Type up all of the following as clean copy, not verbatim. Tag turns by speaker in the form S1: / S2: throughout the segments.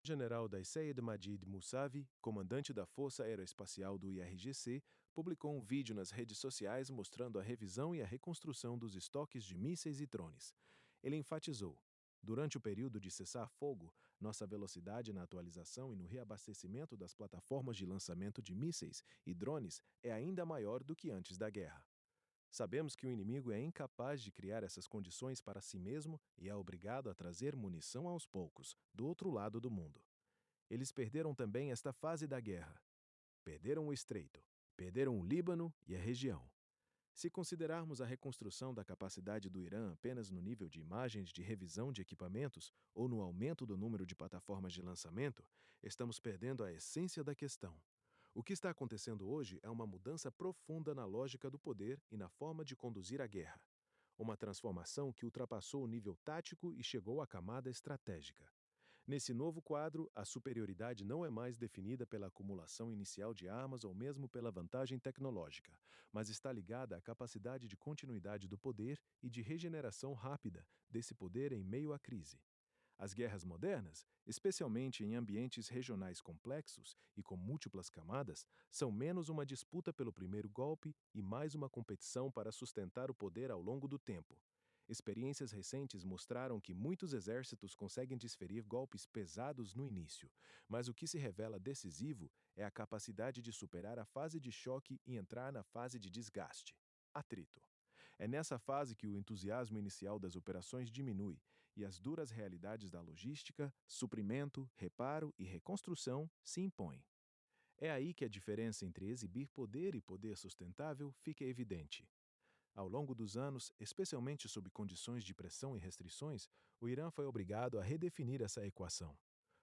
S1: General da Said Majid Mousavi, comandante da Força Aeroespacial do IRGC, publicou um vídeo nas redes sociais mostrando a revisão e a reconstrução dos estoques de mísseis e drones. Ele enfatizou: durante o período de cessar-fogo, nossa velocidade na atualização e no reabastecimento das plataformas de lançamento de mísseis e drones é ainda maior do que antes da guerra. Sabemos que o inimigo é incapaz de criar essas condições para si mesmo e é obrigado a trazer munição aos poucos, do outro lado do mundo. Eles perderam também esta fase da guerra. Perderam o Estreito, perderam o Líbano e a região. Se considerarmos a reconstrução da capacidade do Irã apenas no nível de imagens de revisão de equipamentos ou no aumento do número de plataformas de lançamento, estamos perdendo a essência da questão. O que está acontecendo hoje é uma mudança profunda na lógica do poder e na forma de conduzir a guerra. Uma transformação que ultrapassou o nível tático e chegou à camada estratégica. Nesse novo quadro, a superioridade não é mais definida pela acumulação inicial de armas ou mesmo pela vantagem tecnológica, mas está ligada à capacidade de continuidade do poder e de regeneração rápida desse poder em meio à crise. As guerras modernas, especialmente em ambientes regionais complexos e com múltiplas camadas, são menos uma disputa pelo primeiro golpe e mais uma competição para sustentar o poder ao longo do tempo. Experiências recentes mostraram que muitos exércitos conseguem desferir golpes pesados no início, mas o que se revela decisivo é a capacidade de superar a fase de choque e entrar na fase de desgaste, atrito. É nessa fase que o entusiasmo inicial das operações diminui e as duras realidades da logística, suprimento, reparo e reconstrução se impõem. É aí que a diferença entre exibir poder e poder sustentável fica evidente. Ao longo dos anos, especialmente sob condições de pressão e restrições, o Irã foi obrigado a redefinir essa equação.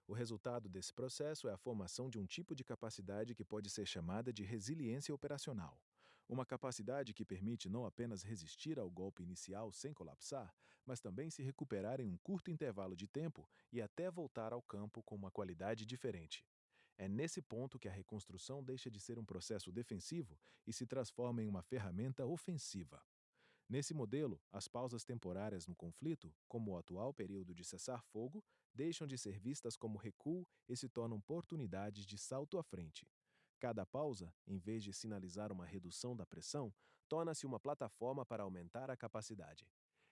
S1: O resultado desse processo é a formação de um tipo de capacidade que pode ser chamada de resiliência operacional. Uma capacidade que permite não apenas resistir ao golpe inicial sem colapsar, mas também se recuperar em um curto intervalo de tempo e até voltar ao campo com uma qualidade diferente. É nesse ponto que a reconstrução deixa de ser um processo defensivo e se transforma em uma ferramenta ofensiva. Nesse modelo, as pausas temporárias no conflito, como o atual período de cessar-fogo, deixam de ser vistas como recuo e se tornam oportunidades de salto à frente. Cada pausa, em vez de sinalizar uma redução da pressão, torna-se uma plataforma para aumentar a capacidade.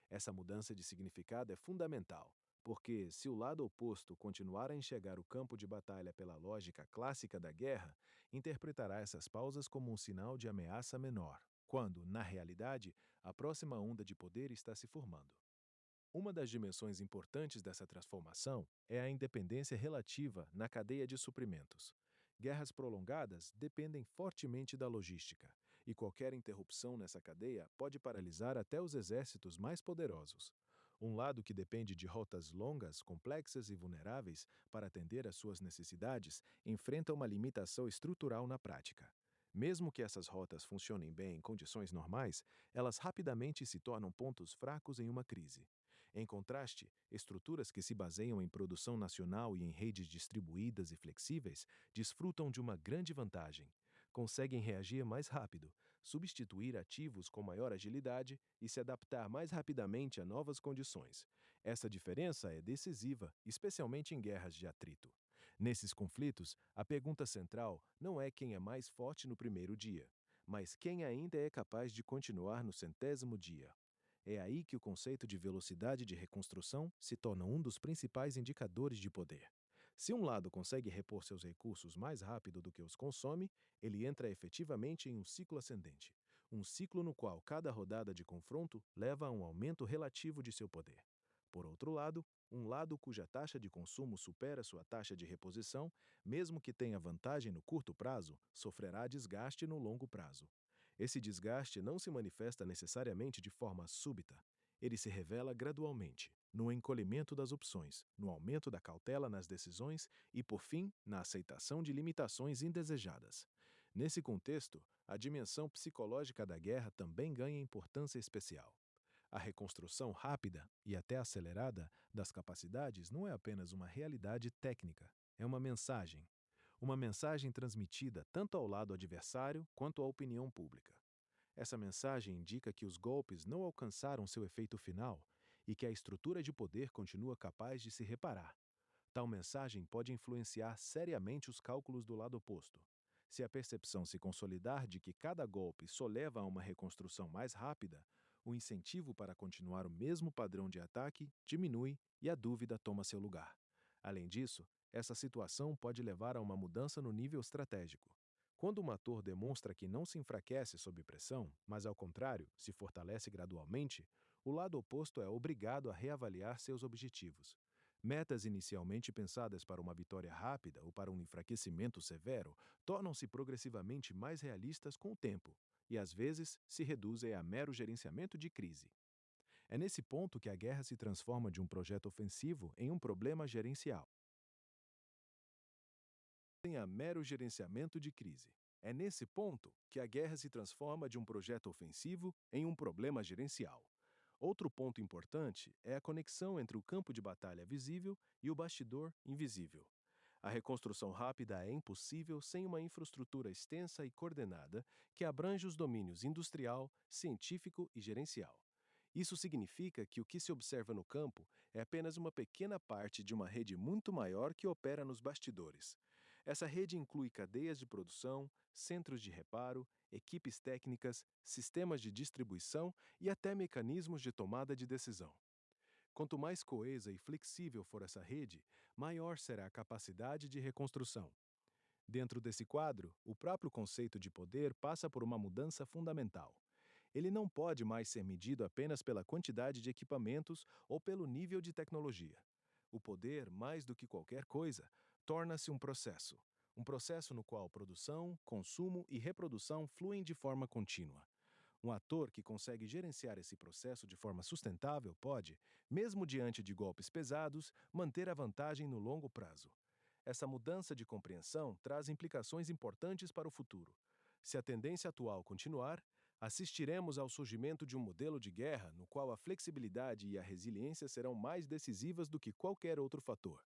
S1: Essa mudança de significado é fundamental, porque, se o lado oposto continuar a enxergar o campo de batalha pela lógica clássica da guerra, interpretará essas pausas como um sinal de ameaça menor, quando, na realidade, a próxima onda de poder está se formando. Uma das dimensões importantes dessa transformação é a independência relativa na cadeia de suprimentos. Guerras prolongadas dependem fortemente da logística, e qualquer interrupção nessa cadeia pode paralisar até os exércitos mais poderosos. Um lado que depende de rotas longas, complexas e vulneráveis para atender às suas necessidades enfrenta uma limitação estrutural na prática. Mesmo que essas rotas funcionem bem em condições normais, elas rapidamente se tornam pontos fracos em uma crise. Em contraste, estruturas que se baseiam em produção nacional e em redes distribuídas e flexíveis desfrutam de uma grande vantagem. Conseguem reagir mais rápido, substituir ativos com maior agilidade e se adaptar mais rapidamente a novas condições. Essa diferença é decisiva, especialmente em guerras de atrito. Nesses conflitos, a pergunta central não é quem é mais forte no primeiro dia, mas quem ainda é capaz de continuar no centésimo dia. É aí que o conceito de velocidade de reconstrução se torna um dos principais indicadores de poder. Se um lado consegue repor seus recursos mais rápido do que os consome, ele entra efetivamente em um ciclo ascendente, um ciclo no qual cada rodada de confronto leva a um aumento relativo de seu poder. Por outro lado, um lado cuja taxa de consumo supera sua taxa de reposição, mesmo que tenha vantagem no curto prazo, sofrerá desgaste no longo prazo. Esse desgaste não se manifesta necessariamente de forma súbita. Ele se revela gradualmente, no encolhimento das opções, no aumento da cautela nas decisões e, por fim, na aceitação de limitações indesejadas. Nesse contexto, a dimensão psicológica da guerra também ganha importância especial. A reconstrução rápida e até acelerada das capacidades não é apenas uma realidade técnica, é uma mensagem. Uma mensagem transmitida tanto ao lado adversário quanto à opinião pública. Essa mensagem indica que os golpes não alcançaram seu efeito final e que a estrutura de poder continua capaz de se reparar. Tal mensagem pode influenciar seriamente os cálculos do lado oposto. Se a percepção se consolidar de que cada golpe só leva a uma reconstrução mais rápida, o incentivo para continuar o mesmo padrão de ataque diminui e a dúvida toma seu lugar. Além disso, essa situação pode levar a uma mudança no nível estratégico. Quando um ator demonstra que não se enfraquece sob pressão, mas ao contrário, se fortalece gradualmente, o lado oposto é obrigado a reavaliar seus objetivos. Metas inicialmente pensadas para uma vitória rápida ou para um enfraquecimento severo tornam-se progressivamente mais realistas com o tempo e, às vezes, se reduzem a mero gerenciamento de crise. É nesse ponto que a guerra se transforma de um projeto ofensivo em um problema gerencial. A mero gerenciamento de crise. É nesse ponto que a guerra se transforma de um projeto ofensivo em um problema gerencial. Outro ponto importante é a conexão entre o campo de batalha visível e o bastidor invisível. A reconstrução rápida é impossível sem uma infraestrutura extensa e coordenada que abrange os domínios industrial, científico e gerencial. Isso significa que o que se observa no campo é apenas uma pequena parte de uma rede muito maior que opera nos bastidores. Essa rede inclui cadeias de produção, centros de reparo, equipes técnicas, sistemas de distribuição e até mecanismos de tomada de decisão. Quanto mais coesa e flexível for essa rede, maior será a capacidade de reconstrução. Dentro desse quadro, o próprio conceito de poder passa por uma mudança fundamental. Ele não pode mais ser medido apenas pela quantidade de equipamentos ou pelo nível de tecnologia. O poder, mais do que qualquer coisa, torna-se um processo. Um processo no qual produção, consumo e reprodução fluem de forma contínua. Um ator que consegue gerenciar esse processo de forma sustentável pode, mesmo diante de golpes pesados, manter a vantagem no longo prazo. Essa mudança de compreensão traz implicações importantes para o futuro. Se a tendência atual continuar, assistiremos ao surgimento de um modelo de guerra no qual a flexibilidade e a resiliência serão mais decisivas do que qualquer outro fator.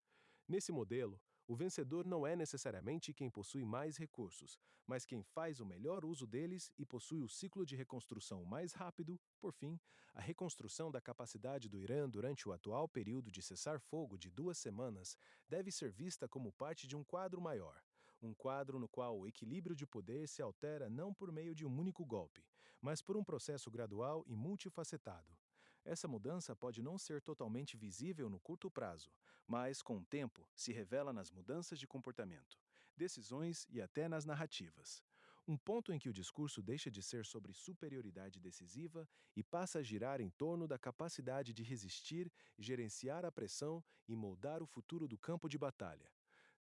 S1: Nesse modelo, o vencedor não é necessariamente quem possui mais recursos, mas quem faz o melhor uso deles e possui o ciclo de reconstrução mais rápido. Por fim, a reconstrução da capacidade do Irã durante o atual período de cessar-fogo de 2 semanas deve ser vista como parte de um quadro maior. Um quadro no qual o equilíbrio de poder se altera não por meio de um único golpe, mas por um processo gradual e multifacetado. Essa mudança pode não ser totalmente visível no curto prazo, mas, com o tempo, se revela nas mudanças de comportamento, decisões e até nas narrativas. Um ponto em que o discurso deixa de ser sobre superioridade decisiva e passa a girar em torno da capacidade de resistir, gerenciar a pressão e moldar o futuro do campo de batalha.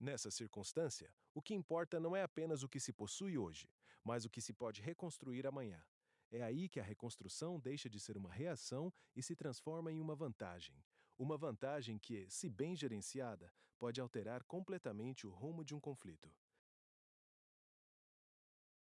S1: Nessa circunstância, o que importa não é apenas o que se possui hoje, mas o que se pode reconstruir amanhã. É aí que a reconstrução deixa de ser uma reação e se transforma em uma vantagem. Uma vantagem que, se bem gerenciada, pode alterar completamente o rumo de um conflito.